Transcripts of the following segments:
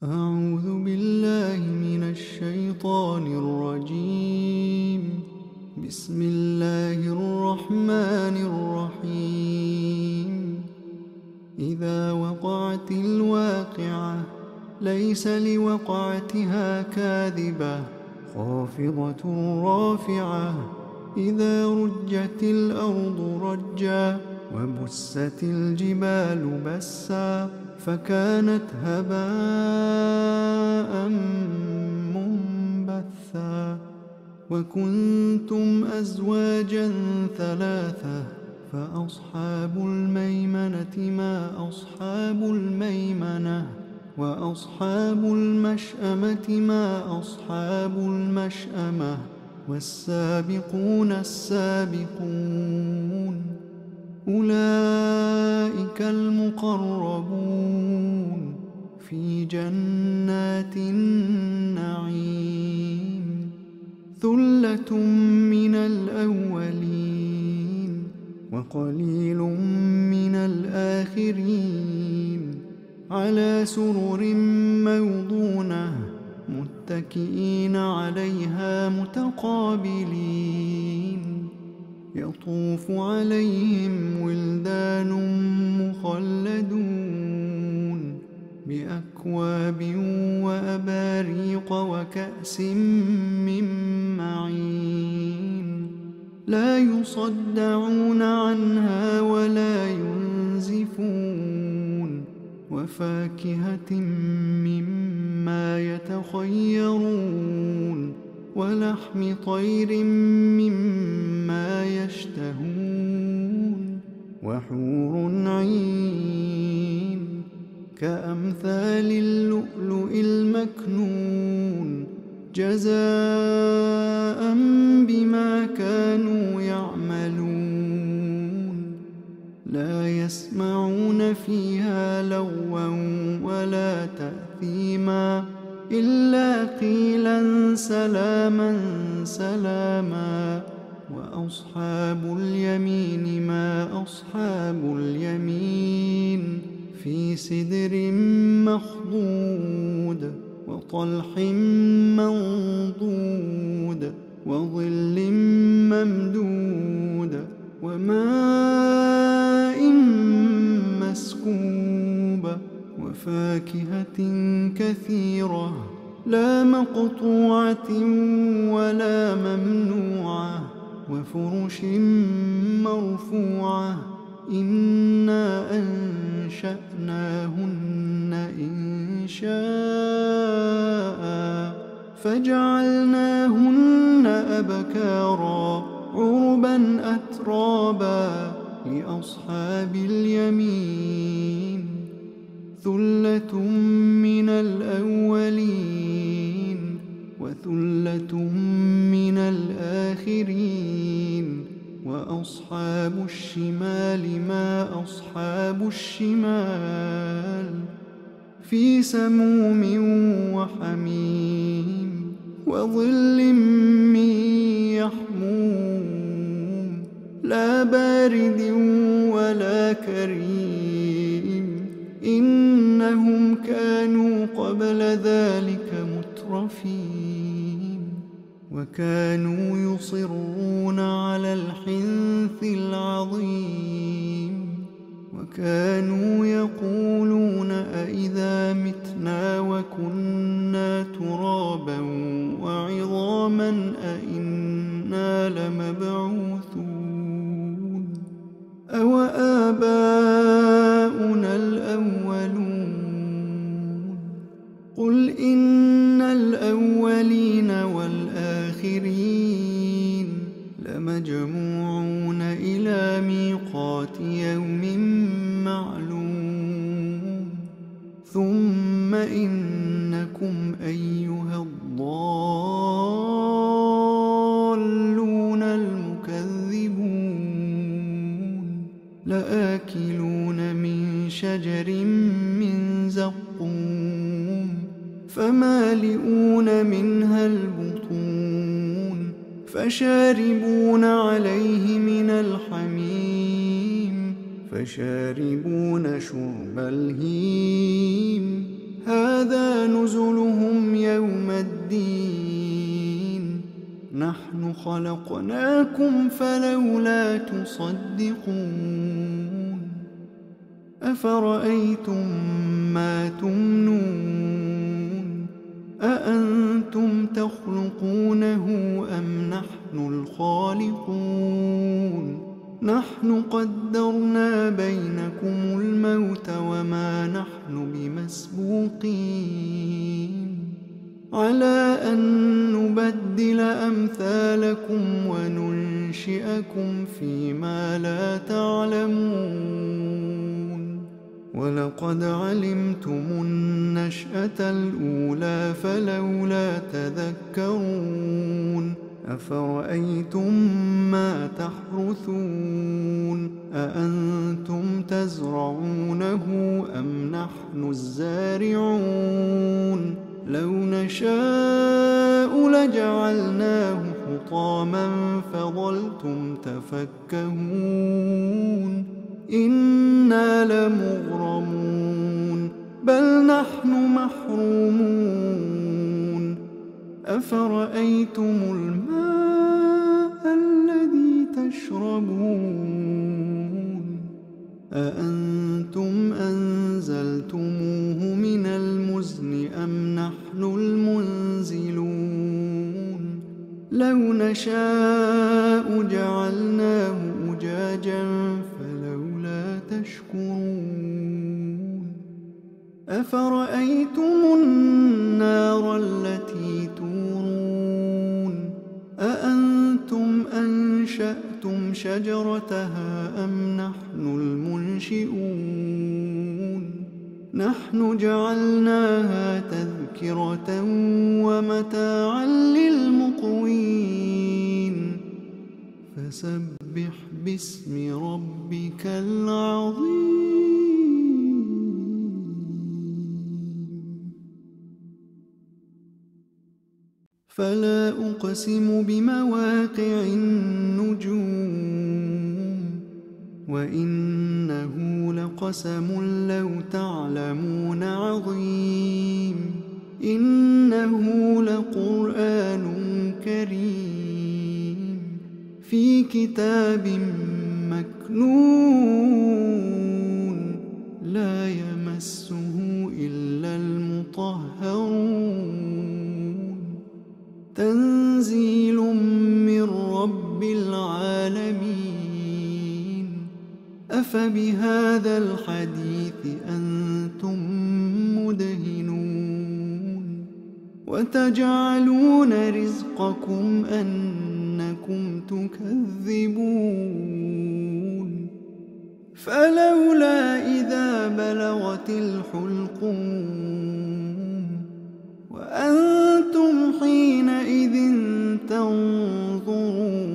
أعوذ بالله من الشيطان الرجيم. بسم الله الرحمن الرحيم. إذا وقعت الواقعة ليس لوقعتها كاذبة خافضة رافعة. إذا رجت الأرض رجا وبست الجبال بسا فكانت هباء منبثا. وكنتم أزواجا ثلاثة فأصحاب الميمنة ما أصحاب الميمنة وأصحاب المشأمة ما أصحاب المشأمة والسابقون السابقون أولئك المقربون في جنات النعيم. ثلة من الأولين وقليل من الآخرين على سرر موضونة متكئين عليها متقابلين. يطوف عليهم ولدان مخلدون بأكواب وأباريق وكأس من معين لا يصدعون عنها ولا ينزفون. وفاكهة مما يتخيرون ولحم طير مما يشتهون وحور عين كأمثال اللؤلؤ المكنون جزاء بما كانوا يعملون. لا يسمعون فيها لغوا ولا تأثيما إلا قيلا سلاما سلاما. وأصحاب اليمين ما أصحاب اليمين في سدر مخضود وطلح منضود وظل ممدود وماء مسكوب وفاكهة كثيرة لا مقطوعة ولا ممنوعة وفرش مرفوعة. إنا أنشأناهن إنشاء فجعلناهن أبكارا عربا أترابا لأصحاب اليمين. ثلة من الأولين وثلة من الآخرين. وأصحاب الشمال ما أصحاب الشمال في سموم وحميم وظل من يحموم لا بارد ولا كريم. إنهم كانوا قبل ذلك مترفين وكانوا يصرون على الحنث العظيم وكانوا يقولون أئذا متنا وكنا ترابا وعظاما أئنا لمبعوثون أو آباؤنا الأولون. قل إن الأولين والآخرين لمجموعون إلى ميقات يوم معلوم. ثم إنكم أيها الضالون المكذبون لآكلون من شجر من زقوم فمالئون منها البطون فشاربون عليه من الحميم فشاربون شرب الهيم هذا نزلهم يوم الدين نحن خلقناكم فلولا تصدقون أفرأيتم ما تمنون أأنتم تخلقونه أم نحن الخالقون نحن قدرنا بينكم الموت وما نحن بمسبوقين على أن نبدل أمثالكم وننشئكم فيما لا تعلمون ولقد علمتم النشأة الأولى فلولا تذكرون أفرأيتم ما تحرثون أأنتم تزرعونه أم نحن الزارعون لو نشاء لجعلناه حطاما فظلتم تفكهون إنا لمغرمون بل نحن محرومون أفرأيتم الماء الذي تشربون أأنتم أنزلتموه من المزن أم نحن المنزلون لو نشاء جعلناه أجاجا فلولا تشكرون أفرأيتم النار التي تورون أأنتم أنشأتم شجرتها أم نحن المنشئون نحن جعلناها تذكرة ومتاعا للمقوين فسبح باسم ربك العظيم فلا أقسم بمواقع النجوم وإنه لقسم لو تعلمون عظيم إنه لقرآن كريم في كتاب مكنون لا يمسه إلا المطهرون تنزيل من رب العالمين أفبهذا الحديث أنتم مدهنون وتجعلون رزقكم أنكم تكذبون فلولا إذا بلغت الحلقوم وأنتم حينئذ تنظرون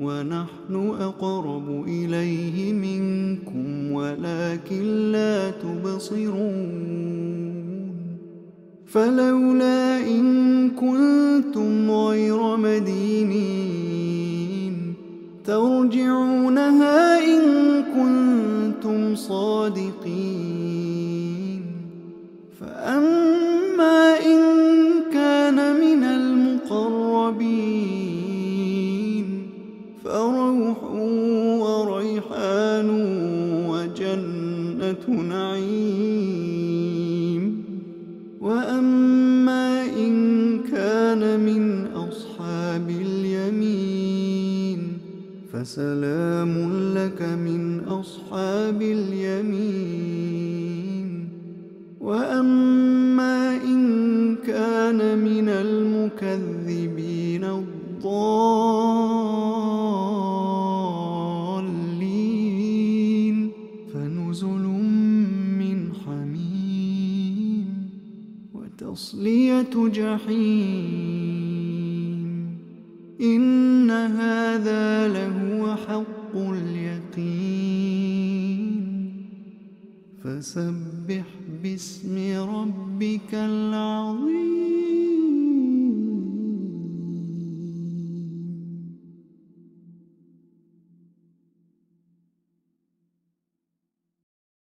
ونحن أقرب إليه منكم ولكن لا تبصرون فلولا إن كنتم غير مدينين ترجعونها إن كنتم صادقين فأما إن كان من المقربين فروح وريحان وجنة نعيم وأما إن كان من أصحاب اليمين فسلام لك من أصحاب اليمين وأما إن كان من المكذبين الضالين فنزل من حميم وتصلية جحيم إن هذا لهو حق اليقين فسبح باسم ربك العظيم